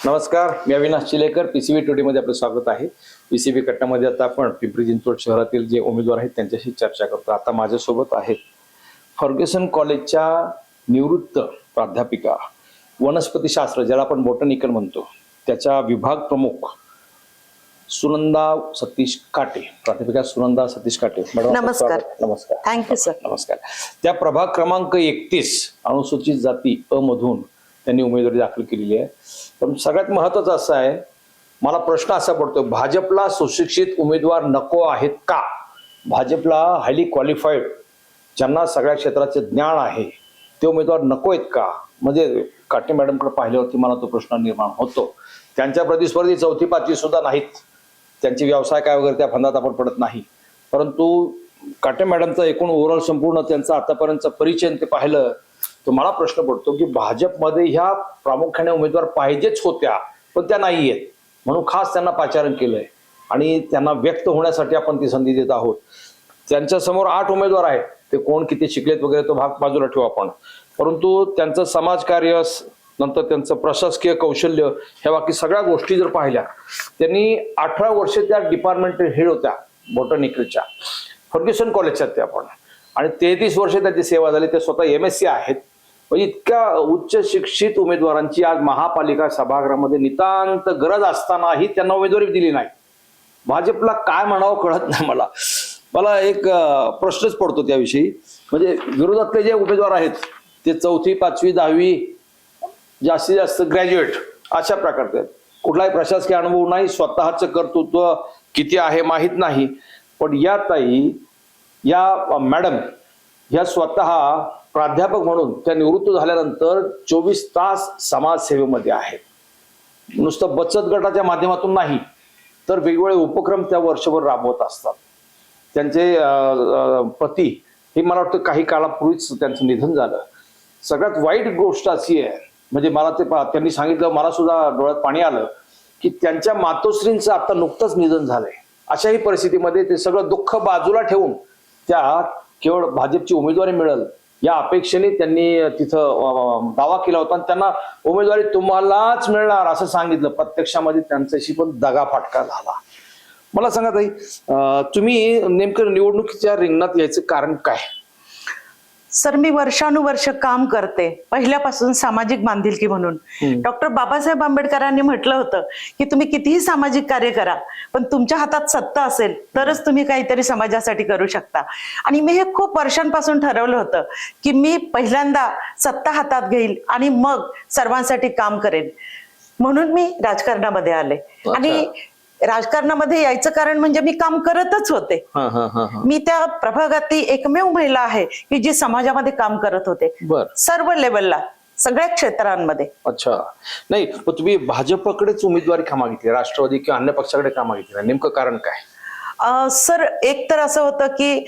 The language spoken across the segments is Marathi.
नमस्कार, मी अविनाश चिलेकर. पीसीबी टुडे मध्ये आपलं स्वागत आहे. पीसीबी कट्टामध्ये आता आपण पिंपरी चिंचवड शहरातील जे उमेदवार आहेत त्यांच्याशी चर्चा करतो. आता माझ्यासोबत आहेत फर्ग्युसन कॉलेजच्या निवृत्त प्राध्यापिका, वनस्पतीशास्त्र ज्याला आपण बॉटनिकल म्हणतो, त्याच्या विभाग प्रमुख सुनंदा सतीश काटे. प्राध्यापिका सुनंदा सतीश काटे मॅडम, नमस्कार. नमस्कार. Thank you sir. नमस्कार. त्या प्रभाग क्रमांक 31 अनुसूचित जाती अ मधून त्यांनी उमेदवारी दाखल केलेली आहे. पण सगळ्यात महत्वाचं असं आहे, मला प्रश्न असा पडतो, भाजपला सुशिक्षित उमेदवार नको आहेत का? भाजपला हायली क्वालिफाईड, ज्यांना सगळ्या क्षेत्राचे ज्ञान आहे, ते उमेदवार नको आहेत का? म्हणजे काटे मॅडमकडे पाहिल्यावरती मला तो प्रश्न निर्माण होतो. त्यांच्या प्रतिस्पर्धी 4थी 5वी सुद्धा नाहीत, त्यांचे व्यवसाय काय वगैरे त्या फंदात आपण पडत नाही. परंतु काटे मॅडमचा एकूण ओव्हरऑल संपूर्ण त्यांचा आतापर्यंतचा परिचय ते पाहिलं तर मला प्रश्न पडतो की भाजपमध्ये ह्या प्रामुख्याने उमेदवार पाहिजेच होत्या, पण त्या नाही आहेत, म्हणून खास त्यांना पाचारण केलंय आणि त्यांना व्यक्त होण्यासाठी आपण ती संधी देत आहोत. त्यांच्या समोर 8 उमेदवार आहेत, ते कोण किती शिकलेत वगैरे तो भाग बाजूला ठेवू आपण, परंतु त्यांचं समाजकार्य, नंतर त्यांचं प्रशासकीय कौशल्य, ह्या बाकी सगळ्या गोष्टी जर पाहिल्या, त्यांनी 18 वर्षे त्या डिपार्टमेंट हेड होत्या बॉटनिकलच्या, फर्ग्युसन कॉलेजच्या त्या पण, आणि 33 वर्षे त्यांची सेवा झाली. ते स्वतः MSc आहेत. म्हणजे इतक्या उच्च शिक्षित उमेदवारांची आज महापालिका सभागृहामध्ये नितांत गरज असतानाही त्यांना उमेदवारी दिली नाही. भाजपला काय म्हणावं कळत नाही. मला एक प्रश्नच पडतो त्याविषयी. म्हणजे विरोधातले जे उमेदवार आहेत ते 4थी 5वी 10वी जास्तीत जास्त ग्रॅज्युएट अशा प्रकारचे आहेत. कुठलाही प्रशासकीय अनुभव नाही, स्वतःचं कर्तृत्व किती आहे माहीत नाही. पण या ताई, या मॅडम, ह्या स्वतः प्राध्यापक म्हणून त्या निवृत्त झाल्यानंतर 24 तास समाजसेवेमध्ये आहेत. नुसतं बचत गटाच्या माध्यमातून नाही, तर वेगवेगळे उपक्रम त्या वर्षभर राबवत असतात. त्यांचे पती हे मला वाटतं काही काळापूर्वीच त्यांचं निधन झालं. सगळ्यात वाईट गोष्ट अशी आहे, म्हणजे मला त्यांनी सांगितलं, मला सुद्धा डोळ्यात पाणी आलं की त्यांच्या मातोश्रींचं आता नुकतंच निधन झालंय. अशाही परिस्थितीमध्ये ते सगळं दुःख बाजूला ठेवून त्या केवळ भाजपची उमेदवारी मिळेल या अपेक्षेने त्यांनी तिथं दावा केला होता आणि त्यांना उमेदवारी तुम्हालाच मिळणार असं सांगितलं. प्रत्यक्षामध्ये त्यांच्याशी पण दगाफटका झाला. मला सांगा ताई, तुम्ही नेमकं निवडणुकीच्या रिंगणात यायचं कारण काय? सर, मी वर्षानुवर्ष काम करते, पहिल्यापासून सामाजिक बांधिलकी म्हणून. डॉक्टर बाबासाहेब आंबेडकरांनी म्हटलं होतं की तुम्ही कितीही सामाजिक कार्य करा, पण तुमच्या हातात सत्ता असेल तरच तुम्ही काहीतरी समाजासाठी करू शकता. आणि मी हे खूप वर्षांपासून ठरवलं होतं की मी पहिल्यांदा सत्ता हातात घेईल आणि मग सर्वांसाठी काम करेन. म्हणून मी राजकारणामध्ये आले. आणि राजकारणामध्ये यायचं कारण म्हणजे मी काम करतच होते. मी त्या प्रभागातली एकमेव महिला आहे की जी समाजामध्ये काम करत होते, सर्व लेवलला, सगळ्या क्षेत्रांमध्ये. अच्छा, नाही पण तुम्ही भाजपकडेच उमेदवारी का मागितली, राष्ट्रवादी किंवा अन्य पक्षाकडे का मागितली? नेमकं कारण काय? सर, एक तर असं होतं की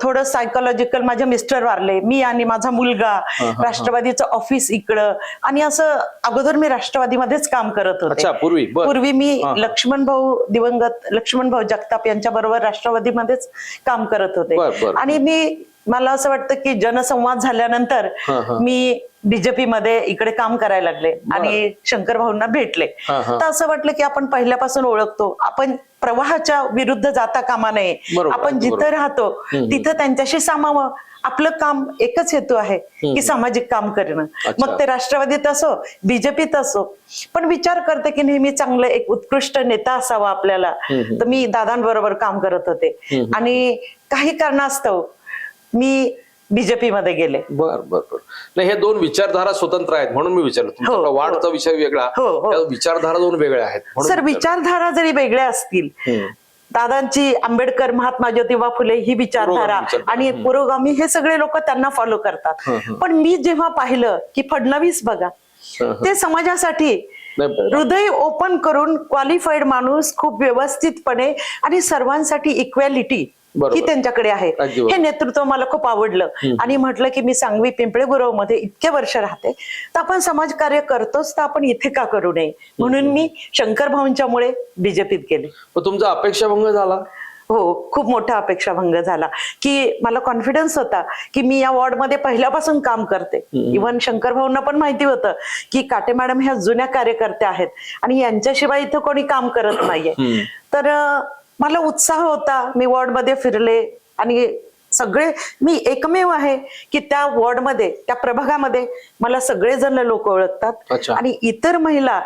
थोडं सायकोलॉजिकल, माझे मिस्टर वारले, मी आणि माझा मुलगा, राष्ट्रवादीचं ऑफिस इकडं, आणि असं अगोदर मी राष्ट्रवादीमध्येच काम करत होते. पूर्वी मी दिवंगत लक्ष्मण भाऊ जगताप यांच्या बरोबर राष्ट्रवादीमध्येच काम करत होते. आणि मला असं वाटतं की जनसंवाद झाल्यानंतर मी बीजेपी मध्ये इकडे काम करायला लागले आणि शंकर भाऊंना भेटले. तर असं वाटलं की आपण पहिल्यापासून ओळखतो, आपण प्रवाहाच्या विरुद्ध जाता कामा नये, आपण जिथं राहतो तिथं त्यांच्याशी सामावं. आपलं काम एकच हेतू आहे की सामाजिक काम करणं, मग ते राष्ट्रवादीत असो बीजेपीत असो. पण विचार करते की नेहमी चांगलं एक उत्कृष्ट नेता असावा आपल्याला. तर मी दादांबरोबर काम करत होते आणि काही कारणास्तव मी बीजेपी मध्ये गेले. बर. नाही, हे दोन विचारधारा स्वतंत्र आहेत म्हणून मी विचारलं. तुमचा वाढचा विषय वेगळा, विचारधारा दोन वेगळ्या आहेत. सर, विचारधारा जरी वेगळ्या असतील, दादांची आंबेडकर, महात्मा ज्योतिबा फुले ही विचारधारा आणि पुरोगामी हे सगळे लोक त्यांना फॉलो करतात. पण मी जेव्हा पाहिलं की फडणवीस बघा, ते समाजासाठी हृदय ओपन करून क्वालिफाईड माणूस, खूप व्यवस्थितपणे आणि सर्वांसाठी इक्वॅलिटी ही त्यांच्याकडे आहे. हे नेतृत्व मला खूप आवडलं आणि म्हटलं की मी सांगवी पिंपळे गुरव मध्ये इतके वर्ष राहते, तर आपण समाजकार्य करतोच, तर आपण इथे का करू नये, म्हणून मी शंकर भाऊंच्यामुळे बीजेपीत गेले. तुमचा अपेक्षाभंग झाला? हो, खूप मोठा अपेक्षाभंग झाला की मला कॉन्फिडन्स होता की मी या वॉर्डमध्ये पहिल्यापासून काम करते. इव्हन शंकर भाऊंना पण माहिती होतं की काटे मॅडम ह्या जुन्या कार्यकर्त्या आहेत आणि यांच्याशिवाय इथं कोणी काम करत नाहीये. तर मला उत्साह होता. मी वॉर्डमध्ये फिरले आणि सगळे, मी एकमेव आहे की त्या वॉर्डमध्ये, त्या प्रभागामध्ये मला सगळेजण लोक ओळखतात. अच्छा. आणि इतर महिला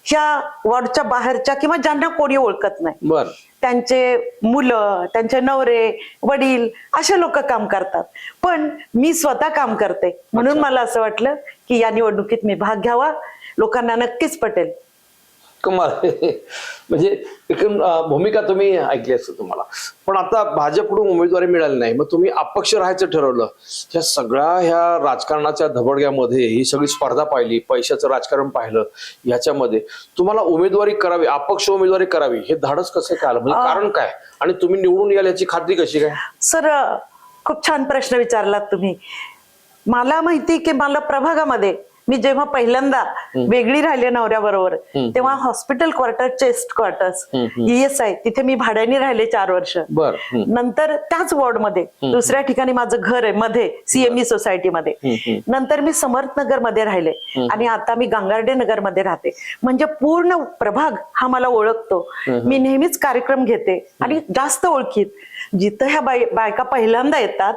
ह्या वॉर्डच्या बाहेरच्या किंवा ज्यांना कोणी ओळखत नाही, बर, त्यांचे मुलं, त्यांचे नवरे, वडील असे लोक काम करतात. पण मी स्वतः काम करते म्हणून मला असं वाटलं की या निवडणुकीत मी भाग घ्यावा. लोकांना नक्कीच पटेल. कमाल. म्हणजे एकूण भूमिका तुम्ही ऐकली असेल तुम्हाला. पण आता भाजपकडून उमेदवारी मिळाली नाही, मग तुम्ही अपक्ष राहायचं ठरवलं. ह्या सगळ्या ह्या राजकारणाच्या धबडग्यामध्ये ही सगळी स्पर्धा पाहिली, पैशाचं राजकारण पाहिलं, ह्याच्यामध्ये तुम्हाला उमेदवारी करावी, अपक्ष उमेदवारी करावी, हे धाडस कसं काय आलं? म्हणजे कारण काय? आणि तुम्ही निवडून याल याची खात्री कशी काय? सर, खूप छान प्रश्न विचारलात तुम्ही. मला माहिती की मला प्रभागामध्ये मी जेव्हा पहिल्यांदा वेगळी राहिले नवऱ्याबरोबर, तेव्हा hospital quarter, chest quarters, ESI तिथे मी भाड्याने राहिले 4 वर्ष. बर. नंतर त्याच वॉर्डमध्ये दुसऱ्या ठिकाणी माझं घर आहे मध्ये, CME सोसायटीमध्ये. नंतर मी समर्थनगर मध्ये राहिले आणि आता मी गांगार्डे नगर मध्ये राहते. म्हणजे पूर्ण प्रभाग हा मला ओळखतो. मी नेहमीच कार्यक्रम घेते आणि जास्त ओळखीत. जिथं ह्या बायका पहिल्यांदा येतात,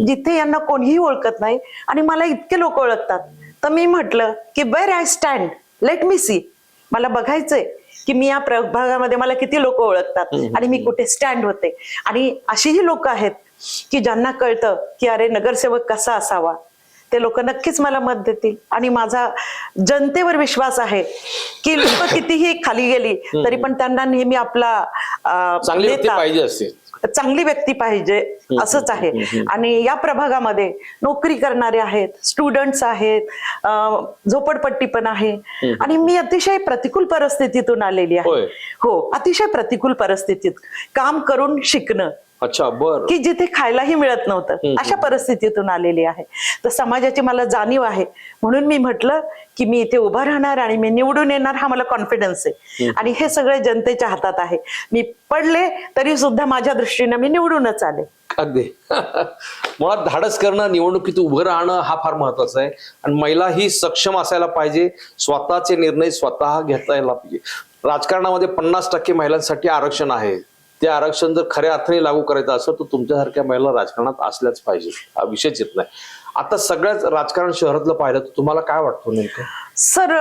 जिथे यांना कोणीही ओळखत नाही आणि मला इतके लोक ओळखतात, तर मी म्हटलं की where I stand, let me see. मला बघायचंय की मी या प्रभागामध्ये मला किती लोक ओळखतात आणि मी कुठे स्टँड होते. आणि अशीही लोक आहेत की ज्यांना कळतं की अरे नगरसेवक कसा असावा. ते लोक नक्कीच मला मत देतील आणि माझा जनतेवर विश्वास आहे की लोक कितीही खाली गेली तरी पण त्यांना नेहमी आपला चांगली व्यक्ती पाहिजे असते, चांगली व्यक्ती पाहिजे असंच आहे. आणि या प्रभागामध्ये नोकरी करणारे आहेत, स्टुडंट्स आहेत, झोपडपट्टी पण आहे. आणि मी अतिशय प्रतिकूल परिस्थितीतून आलेली आहे. हो, अतिशय प्रतिकूल परिस्थितीत काम करून शिकणं. अच्छा, बर. की जिथे खायलाही मिळत नव्हतं, अशा परिस्थितीतून आलेली आहे. तर समाजाची मला जाणीव आहे म्हणून मी म्हटलं की मी इथे उभा राहणार आणि मी निवडून येणार, हा मला कॉन्फिडन्स आहे. आणि हे सगळे जनतेच्या हातात आहे. मी पडले तरी सुद्धा माझ्या दृष्टीने मी निवडूनच आले. अगदी. मुळात धाडस करणं, निवडणुकीत उभं राहणं हा फार महत्वाचा आहे. आणि महिला ही सक्षम असायला पाहिजे, स्वतःचे निर्णय स्वतः घेता यायला पाहिजे. राजकारणामध्ये 50% महिलांसाठी आरक्षण आहे. ते आरक्षण जर खऱ्या अर्थाने लागू करायचं असेल तर तुमच्यासारख्या महिला राजकारणात असल्याच पाहिजे, हा विषयच येत नाही. आता सगळ्याच राजकारण शहरातलं पाहिलं तर तुम्हाला काय वाटतं नेमकं? सर,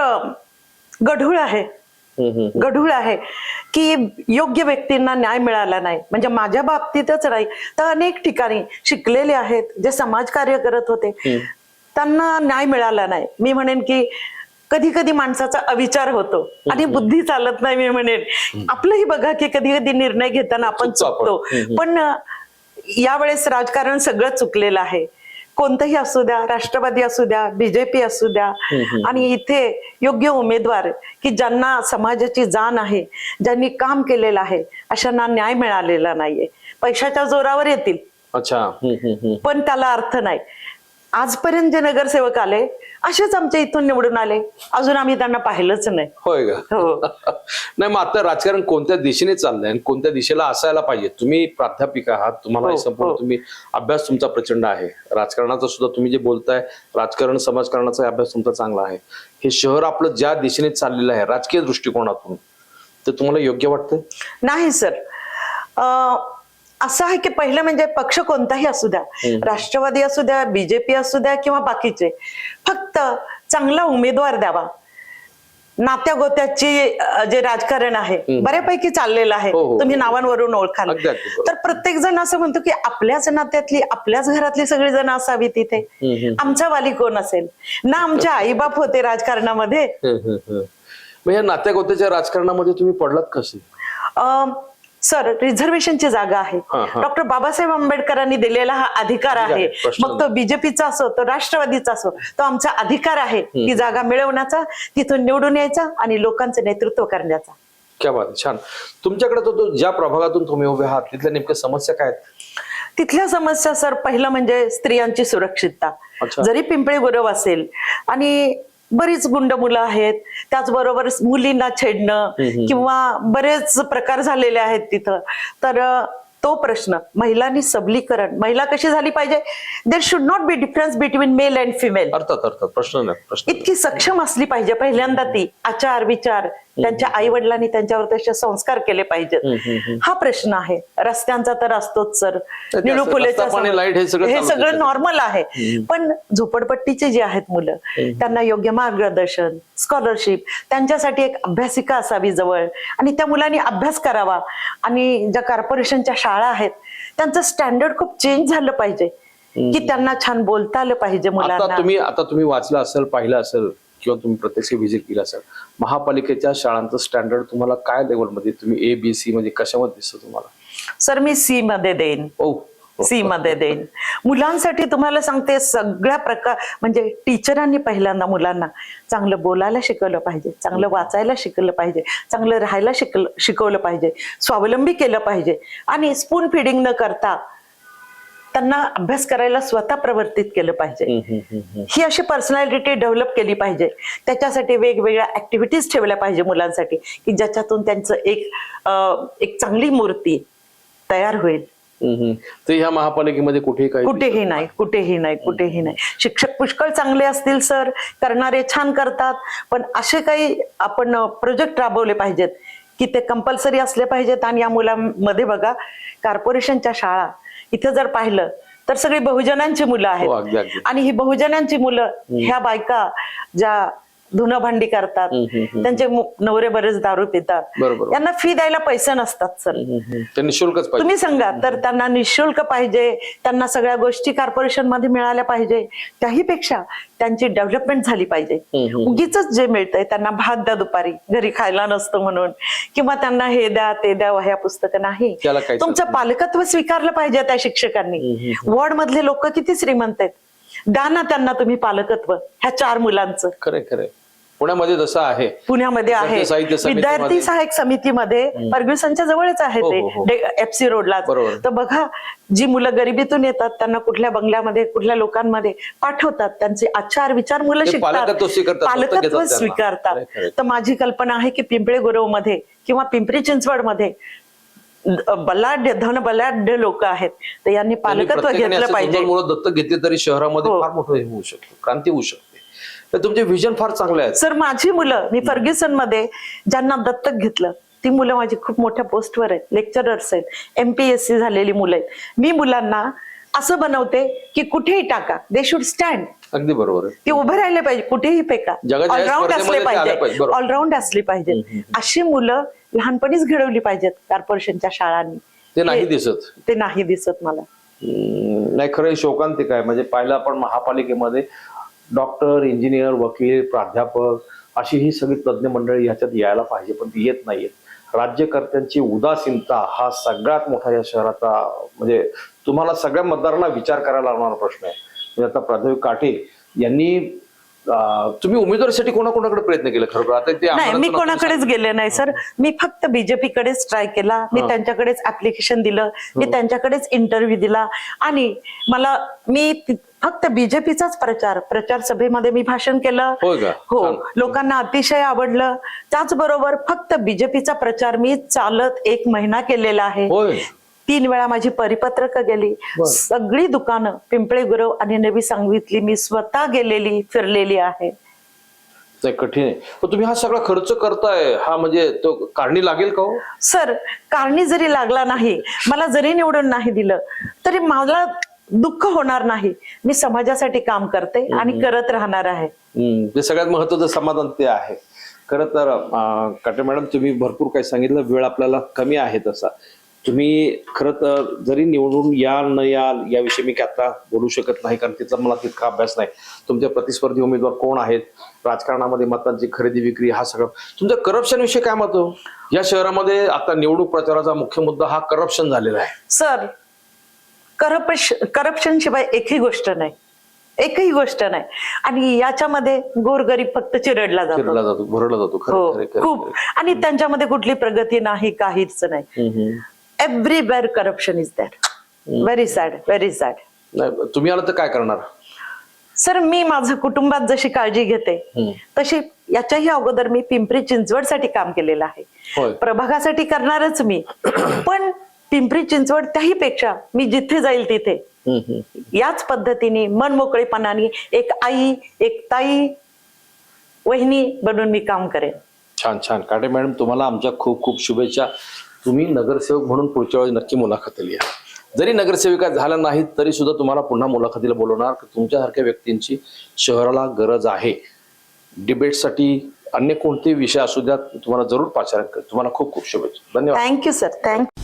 गढूळ आहे. गढूळ आहे की योग्य व्यक्तींना न्याय मिळाला नाही. म्हणजे माझ्या बाबतीतच नाही तर अनेक ठिकाणी शिकलेले आहेत, जे समाजकार्य करत होते, त्यांना न्याय मिळाला नाही. मी म्हणेन की कधी कधी माणसाचा अविचार होतो आणि बुद्धी चालत नाही. मी म्हणेन आपलंही बघा की कधी कधी निर्णय घेताना आपण चुकतो. पण यावेळेस राजकारण सगळं चुकलेलं आहे. कोणतंही असू द्या, राष्ट्रवादी असू द्या, BJP असू द्या, आणि इथे योग्य उमेदवार की ज्यांना समाजाची जाण आहे, ज्यांनी काम केलेलं आहे, अशांना न्याय मिळालेला नाहीये. पैशाच्या जोरावर येतील. अच्छा. पण त्याला अर्थ नाही. आजपर्यंत जे नगरसेवक आले असेच आमच्या इथून निवडून आले, अजून आम्ही त्यांना पाहिलंच नाही. होय का? हो. नाही, मग आता राजकारण कोणत्या दिशेने चाललंय आणि कोणत्या दिशेला असायला पाहिजे? तुम्ही प्राध्यापिका आहात, तुम्हाला संपूर्ण तुम्ही अभ्यास तुमचा प्रचंड आहे. राजकारणाचा सुद्धा तुम्ही जे बोलताय, राजकारण समाजकारणाचा अभ्यास तुमचा चांगला आहे. हे शहर आपलं ज्या दिशेने चाललेलं आहे राजकीय दृष्टिकोनातून, ते तुम्हाला योग्य वाटतंय? नाही सर, असं आहे की पहिलं म्हणजे पक्ष कोणताही असू द्या, राष्ट्रवादी असू द्या, BJP असू द्या किंवा बाकीचे, फक्त चांगला उमेदवार द्यावा. नात्या गोत्याची जे राजकारण आहे बऱ्यापैकी चाललेलं आहे. तुम्ही नावांवरून ओळखाल. तर प्रत्येक जण असं म्हणतो की आपल्याच नात्यातली, आपल्याच घरातली सगळी जण असावी तिथे. आमचा वाली कोण असेल ना? आमचे आईबाप होते राजकारणामध्ये. मग या नात्या गोत्याच्या राजकारणामध्ये तुम्ही पडलात कसे? सर, रिझर्वेशनची जागा आहे. डॉक्टर बाबासाहेब आंबेडकरांनी दिलेला हा अधिकार आहे. मग तो BJPचा असो, तो राष्ट्रवादीचा असो, तो आमचा अधिकार आहे ती जागा मिळवण्याचा, तिथून निवडून यायचा आणि लोकांचं नेतृत्व करण्याचा. क्या बात, छान. तुमच्याकडे तो ज्या प्रभागातून तुम्ही उभे आहात तिथल्या नेमक्या समस्या काय आहेत? तिथल्या समस्या सर, पहिलं म्हणजे स्त्रियांची सुरक्षितता. जरी पिंपळी गुरव असेल आणि बरीच गुंड मुलं आहेत, त्याचबरोबर मुलींना छेडणं किंवा बरेच प्रकार झालेले आहेत तिथं, तर तो प्रश्न, महिलांनी सबलीकरण, महिला कशी झाली पाहिजे, there should not be difference between mail and female. अर्थात प्रश्न नाही. इतकी सक्षम असली पाहिजे पहिल्यांदा ती. आचार विचार त्यांच्या आई वडिलांनी त्यांच्यावर तसे संस्कार केले पाहिजेत. हा प्रश्न आहे. रस्त्यांचा तर असतोच सर, निळू फुलेचा हे सगळं नॉर्मल आहे. पण झोपडपट्टीचे जे आहेत मुलं, त्यांना योग्य मार्गदर्शन, स्कॉलरशिप, त्यांच्यासाठी एक अभ्यासिका असावी जवळ, आणि त्या मुलांनी अभ्यास करावा. आणि ज्या कॉर्पोरेशनच्या शाळा आहेत त्यांचं स्टँडर्ड खूप चेंज झालं पाहिजे, की त्यांना छान बोलता आलं पाहिजे मुलांना. आता तुम्ही वाचलं असेल, पाहिलं असेल किंवा तुम्ही प्रत्यक्ष व्हिजिट केलं असेल, महापालिकेच्या शाळांचं स्टँडर्ड तुम्हाला काय लेवलमध्ये, तुम्ही ABC म्हणजे कशामध्ये दिसतं तुम्हाला? सर मी C मध्ये देईन. C मध्ये देईन. मुलांसाठी तुम्हाला सांगते, सगळ्या प्रकार म्हणजे टीचरांनी पहिल्यांदा मुलांना चांगलं बोलायला शिकवलं पाहिजे, चांगलं वाचायला शिकवलं पाहिजे, चांगलं राहायला शिकवलं पाहिजे, स्वावलंबी केलं पाहिजे, आणि स्पून फिडिंग न करता त्यांना अभ्यास करायला स्वतः प्रवर्तित केलं पाहिजे. ही अशी पर्सनॅलिटी डेव्हलप केली पाहिजे. त्याच्यासाठी वेगवेगळ्या ऍक्टिव्हिटीज ठेवल्या पाहिजे मुलांसाठी, की ज्याच्यातून त्यांचं एक चांगली मूर्ती तयार होईल. ते ह्या महापालिकेमध्ये कुठेही नाही. शिक्षक पुष्कळ चांगले असतील सर, करणारे छान करतात, पण असे काही आपण प्रोजेक्ट राबवले पाहिजेत की ते कंपल्सरी असले पाहिजेत. आणि या मुलांमध्ये बघा, कॉर्पोरेशनच्या शाळा इथं जर पाहिलं तर सगळी बहुजनांची मुलं आहेत. आणि ही बहुजनांची मुलं, ह्या बायका ज्या धुणं भांडी करतात, त्यांचे नवरे बरेच दारू पितात, त्यांना फी द्यायला पैसे नसतात सर. निशुल्कच पाहिजे. तुम्ही सांगा, तर त्यांना निशुल्क पाहिजे, त्यांना सगळ्या गोष्टी कॉर्पोरेशन मध्ये मिळाल्या पाहिजे. त्याहीपेक्षा त्यांची डेव्हलपमेंट झाली पाहिजे. उगीच जे मिळतंय त्यांना भात द्या दुपारी, घरी खायला नसतं म्हणून, किंवा त्यांना हे द्या ते द्या, वह्या पुस्तकं नाही. तुमचं पालकत्व स्वीकारलं पाहिजे त्या शिक्षकांनी. वॉर्ड मधले लोक किती श्रीमंत आहेत, द्या ना त्यांना तुम्ही पालकत्व ह्या 4 मुलांचं. खरंय. पुण्यामध्ये जसं आहे, पुण्यामध्ये आहे विद्यार्थी सहाय्यक समितीमध्ये, फर्ग्युसनच्या जवळच आहे ते, FC रोडला. तर बघा, जी मुलं गरिबीतून येतात त्यांना कुठल्या बंगल्यामध्ये, कुठल्या लोकांमध्ये पाठवतात, त्यांचे आचार विचार मुलं शिकतात, पालकत्व स्वीकारतात. तर माझी कल्पना आहे की पिंपळे गुरव मध्ये किंवा पिंपरी चिंचवड मध्ये धनबलाढ्य लोक आहेत, तर यांनी पालकत्व घेतलं पाहिजे. दत्तक घेतले तरी शहरामध्ये फार मोठं होऊ शकतो, क्रांती होऊ शकते. तर तुमचे विजन फार चांगले आहे सर. माझी मुलं, मी फर्ग्युसन मध्ये ज्यांना दत्तक घेतलं, ती मुलं माझी खूप मोठ्या पोस्टवर आहेत, लेक्चरर्स आहेत, MPSC झालेली मुलं आहेत. मी मुलांना असं बनवते की कुठेही टाका, दे शुड स्टँड. अगदी बरोबर आहे. ते उभे राहिले पाहिजे, कुठेही फेका, ऑलराऊंड असले पाहिजे. अशी मुलं लहानपणीच घडवली पाहिजेत कॉर्पोरेशनच्या शाळांनी. ते नाही दिसत मला. नाही, खरं शोकांतिक आहे. म्हणजे पाहिलं आपण महापालिकेमध्ये डॉक्टर, इंजिनियर, वकील, प्राध्यापक अशी ही सगळी तज्ज्ञ मंडळी ह्याच्यात यायला पाहिजे, पण ती येत नाहीयेत. राज्यकर्त्यांची उदासीनता हा सगळ्यात मोठा या शहराचा, म्हणजे तुम्हाला सगळ्या मतदारांना विचार करायला लागणारा प्रश्न आहे. म्हणजे आता प्राध्यापक काटे यांनी, तुम्ही उमेदवारीसाठी कोणाकोणाकडे प्रयत्न केला खरं? आता ते नाही, मी कोणाकडेच गेले नाही सर. मी फक्त BJP कडेच ट्राय केला, मी त्यांच्याकडेच ऍप्लिकेशन दिलं, मी त्यांच्याकडेच इंटरव्ह्यू दिला, आणि मी फक्त BJPचाच प्रचार सभेमध्ये मी भाषण केलं. हो, लोकांना अतिशय आवडलं. त्याचबरोबर फक्त BJPचा प्रचार मी चालत 1 महिना केलेला आहे. 3 वेळा माझी परिपत्रकं गेली. सगळी दुकानं पिंपळे गुरव आणि नवी सांगवीतली मी स्वतः गेलेली, फिरलेली आहे. कठीण आहे. पण तुम्ही हा सगळा खर्च करताय, हा म्हणजे तो कारणी लागेल का हो? सर, कारणी जरी लागला नाही, मला जरी निवडून नाही दिलं तरी मला दुःख होणार नाही. मी समाजासाठी काम करते आणि करत राहणार आहे. ते सगळ्यात महत्वाचं समाधान ते आहे. खरं तर काटे मॅडम, तुम्ही भरपूर काही सांगितलं, वेळ आपल्याला कमी आहे तसा. तुम्ही खरं तर जरी निवडून याल न याल याविषयी मी आता बोलू शकत नाही, कारण तिचा मला तितका अभ्यास नाही. तुमचे प्रतिस्पर्धी उमेदवार कोण आहेत, राजकारणामध्ये मतांची खरेदी विक्री, हा सगळं. तुमचं करप्शन विषयी काय मत हो? या शहरामध्ये आता निवडणूक प्रचाराचा मुख्य मुद्दा हा करप्शन झालेला आहे. सर, करप्शन शिवाय एकही गोष्ट नाही. आणि याच्यामध्ये गोरगरीब फक्त चिरडला जातो, भरडला जातो. खूप. आणि त्यांच्यामध्ये कुठली प्रगती नाही, काहीच नाही. Everywhere corruption is that. Very sad. तुम्ही आला तर काय करणार सर? मी माझं कुटुंबात जशी काळजी घेते तशी याच्याही अगोदर मी पिंपरी चिंचवड साठी काम केलेलं आहे. प्रभागासाठी करणारच मी, पण पिंपरी चिंचवड त्याही पेक्षा मी जिथे जाईल तिथे याच पद्धतीने मनमोकळेपणाने एक आई, एक ताई, वहिनी बनून मी काम करेन. छान छान. काटे मॅडम, तुम्हाला आमच्या खूप खूप शुभेच्छा. तुम्ही नगरसेवक म्हणून पुढच्या वेळेस नक्की मुलाखतीला या. जरी नगरसेविका झाल्या नाहीत तरी सुद्धा तुम्हाला पुन्हा मुलाखतीला बोलवणार. तुमच्यासारख्या व्यक्तींची शहराला गरज आहे. डिबेटसाठी अन्य कोणतेही विषय असू द्या, तुम्हाला जरूर पाचारण करेल. तुम्हाला खूप खूप शुभेच्छा. धन्यवाद. Thank you sir. थँक्यू.